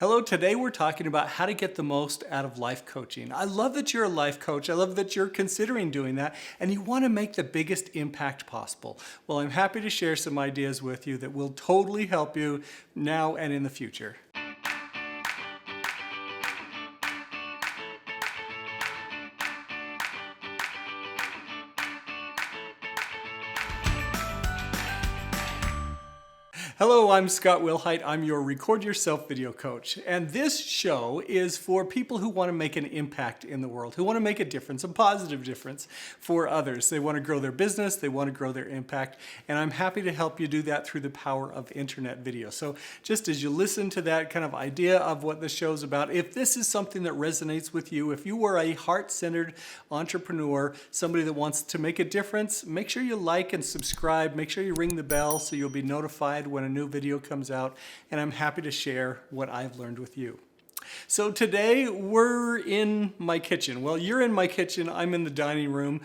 Hello, today we're talking about how to get the most out of life coaching. I love that you're a life coach. I love that you're considering doing that and you want to make the biggest impact possible. Well, I'm happy to share some ideas with you that will totally help you now and in the future. Hello, I'm Scott Wilhite. I'm your Record Yourself video coach. And this show is for people who want to make an impact in the world, who want to make a difference, a positive difference for others. They want to grow their business, they want to grow their impact, and I'm happy to help you do that through the power of internet video. So just as you listen to that kind of idea of what the show's about, if this is something that resonates with you, if you are a heart-centered entrepreneur, somebody that wants to make a difference, make sure you like and subscribe, make sure you ring the bell so you'll be notified when a new video comes out, and I'm happy to share what I've learned with you. So today we're in my kitchen. Well, you're in my kitchen, I'm in the dining room.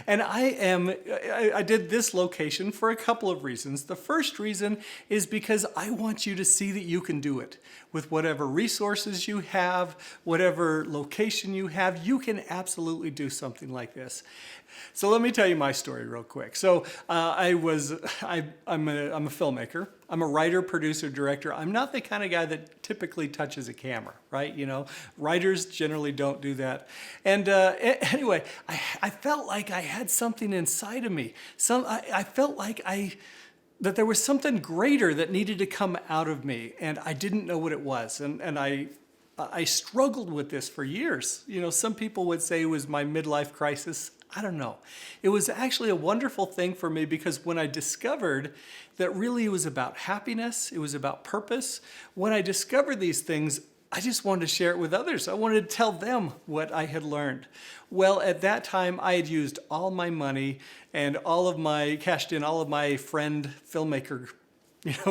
And I did this location for a couple of reasons. The first reason is because I want you to see that you can do it. With whatever resources you have, whatever location you have, you can absolutely do something like this. So let me tell you my story real quick. So I'm a filmmaker. I'm a writer, producer, director. I'm not the kind of guy that typically touches a camera, right? You know, writers generally don't do that. And anyway, I felt like I had something inside of me. I felt like that there was something greater that needed to come out of me, and I didn't know what it was. And I struggled with this for years. You know, some people would say it was my midlife crisis. I don't know. It was actually a wonderful thing for me because when I discovered that really it was about happiness, it was about purpose, when I discovered these things, I just wanted to share it with others. I wanted to tell them what I had learned. Well, at that time, I had used all my money and cashed in all of my friend filmmaker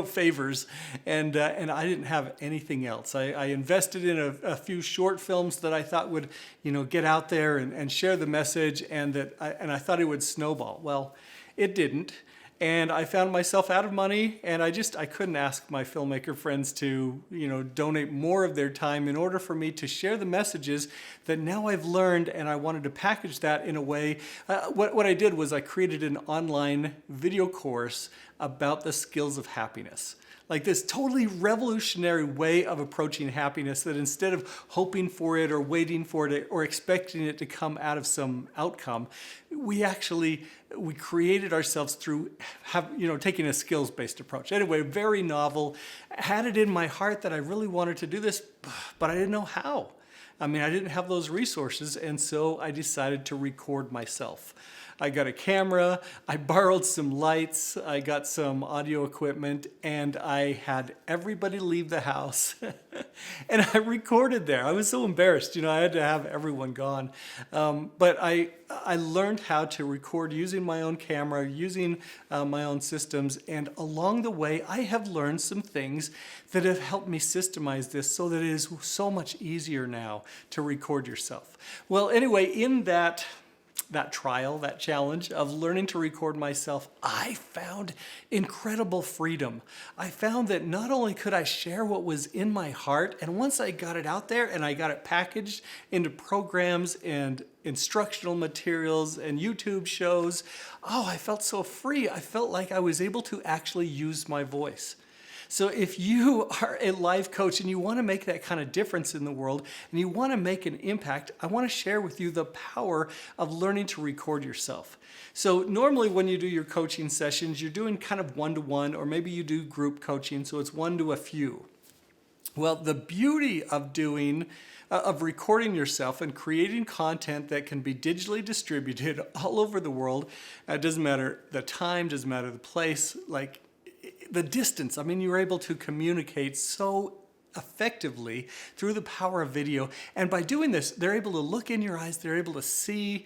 favors, and I didn't have anything else. I invested in a few short films that I thought would, get out there and share the message, and I thought it would snowball. Well, it didn't, and I found myself out of money, and I couldn't ask my filmmaker friends to, donate more of their time in order for me to share the messages that now I've learned, and I wanted to package that in a way. What I did was I created an online video course about the skills of happiness. Like this totally revolutionary way of approaching happiness that instead of hoping for it or waiting for it or expecting it to come out of some outcome, we created ourselves through taking a skills-based approach. Anyway, very novel. I had it in my heart that I really wanted to do this, but I didn't know how. I didn't have those resources, and so I decided to record myself. I got a camera, I borrowed some lights, I got some audio equipment, and I had everybody leave the house. And I recorded there. I was so embarrassed, I had to have everyone gone. But I learned how to record using my own camera, using my own systems, and along the way, I have learned some things that have helped me systemize this so that it is so much easier now to record yourself. Well, anyway, in that challenge of learning to record myself, I found incredible freedom. I found that not only could I share what was in my heart, and once I got it out there and I got it packaged into programs and instructional materials and YouTube shows, I felt so free. I felt like I was able to actually use my voice. So if you are a life coach and you want to make that kind of difference in the world and you want to make an impact, I want to share with you the power of learning to record yourself. So normally when you do your coaching sessions, you're doing kind of one-to-one, or maybe you do group coaching, so it's one to a few. Well, the beauty of recording yourself and creating content that can be digitally distributed all over the world, it doesn't matter the time, doesn't matter the place, like the distance. You're able to communicate so effectively through the power of video. And by doing this, they're able to look in your eyes, they're able to see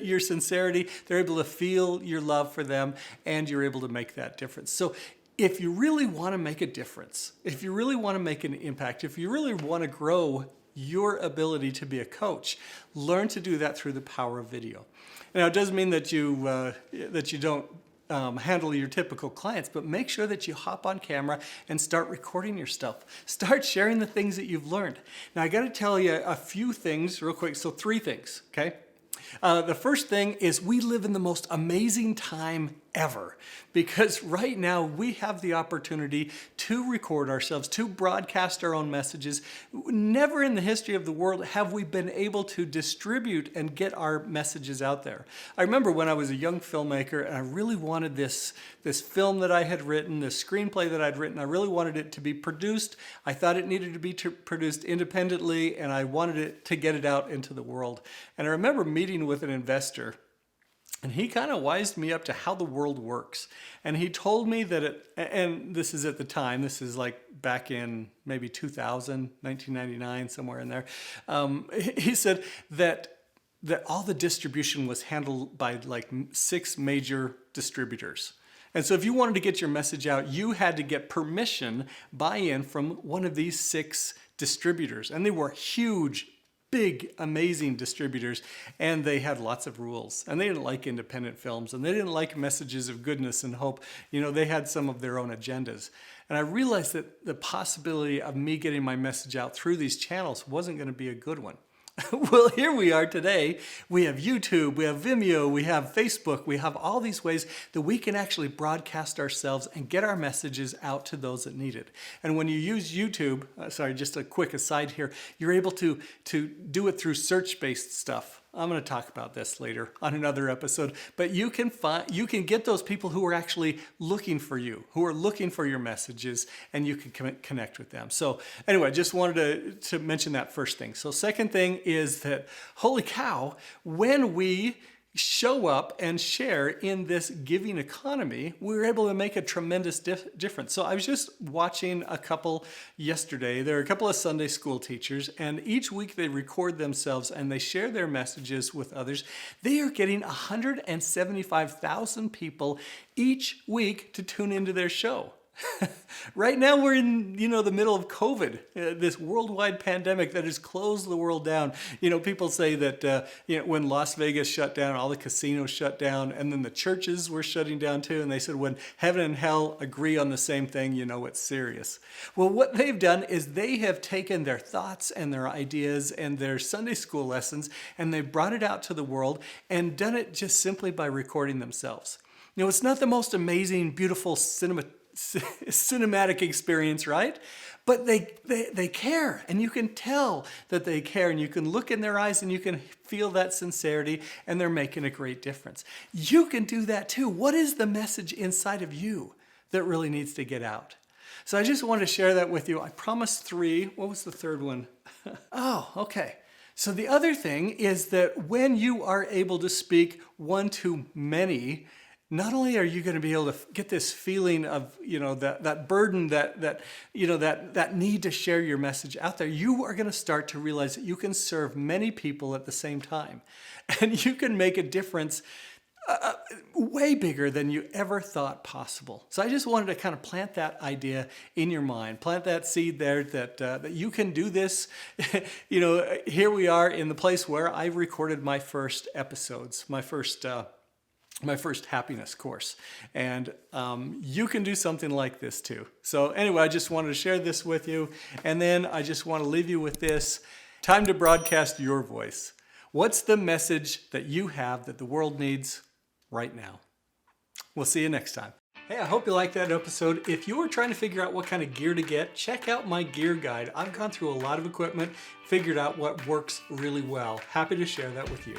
your sincerity, they're able to feel your love for them, and you're able to make that difference. So if you really want to make a difference, if you really want to make an impact, if you really want to grow your ability to be a coach, learn to do that through the power of video. Now, it doesn't mean that you don't handle your typical clients, but make sure that you hop on camera and start recording your stuff. Start sharing the things that you've learned. Now, I got to tell you a few things real quick. So 3 things, okay? The first thing is we live in the most amazing time ever, because right now we have the opportunity to record ourselves, to broadcast our own messages. Never in the history of the world have we been able to distribute and get our messages out there. I remember when I was a young filmmaker and I really wanted this film that I had written, this screenplay that I'd written, I really wanted it to be produced. I thought it needed to be produced independently, and I wanted it to get it out into the world. And I remember meeting with an investor, and he kind of wised me up to how the world works. And he told me that and this is at the time, this is like back in maybe 2000, 1999, somewhere in there. He said that all the distribution was handled by like 6 major distributors. And so if you wanted to get your message out, you had to get permission, buy-in from one of these 6 distributors. And they were huge, big, amazing distributors, and they had lots of rules, and they didn't like independent films, and they didn't like messages of goodness and hope. You know, they had some of their own agendas. And I realized that the possibility of me getting my message out through these channels wasn't going to be a good one. Well, here we are today. We have YouTube, we have Vimeo, we have Facebook, we have all these ways that we can actually broadcast ourselves and get our messages out to those that need it. And when you use YouTube, sorry, just a quick aside here, you're able to do it through search-based stuff. I'm going to talk about this later on another episode, but you can get those people who are actually looking for you, who are looking for your messages, and you can connect with them. So anyway, I just wanted to mention that first thing. So second thing is that, holy cow, when we show up and share in this giving economy, we're able to make a tremendous difference. So I was just watching a couple yesterday. There are a couple of Sunday school teachers, and each week they record themselves and they share their messages with others. They are getting 175,000 people each week to tune into their show. Right now we're in, the middle of COVID, this worldwide pandemic that has closed the world down. People say that, when Las Vegas shut down, all the casinos shut down, and then the churches were shutting down too. And they said when heaven and hell agree on the same thing, it's serious. Well, what they've done is they have taken their thoughts and their ideas and their Sunday school lessons, and they've brought it out to the world and done it just simply by recording themselves. It's not the most amazing, beautiful cinematic experience, right? But they care, and you can tell that they care, and you can look in their eyes and you can feel that sincerity, and they're making a great difference. You can do that too. What is the message inside of you that really needs to get out? So I just wanted to share that with you. I promised 3. What was the third one? Oh, okay. So the other thing is that when you are able to speak one to many, not only are you going to be able to get this feeling of, that burden, that need to share your message out there, you are going to start to realize that you can serve many people at the same time. And you can make a difference way bigger than you ever thought possible. So I just wanted to kind of plant that idea in your mind, plant that seed there that you can do this. Here we are in the place where I recorded my first episodes, my first happiness course. And you can do something like this too. So anyway, I just wanted to share this with you. And then I just want to leave you with this. Time to broadcast your voice. What's the message that you have that the world needs right now? We'll see you next time. Hey, I hope you liked that episode. If you are trying to figure out what kind of gear to get, check out my gear guide. I've gone through a lot of equipment, figured out what works really well. Happy to share that with you.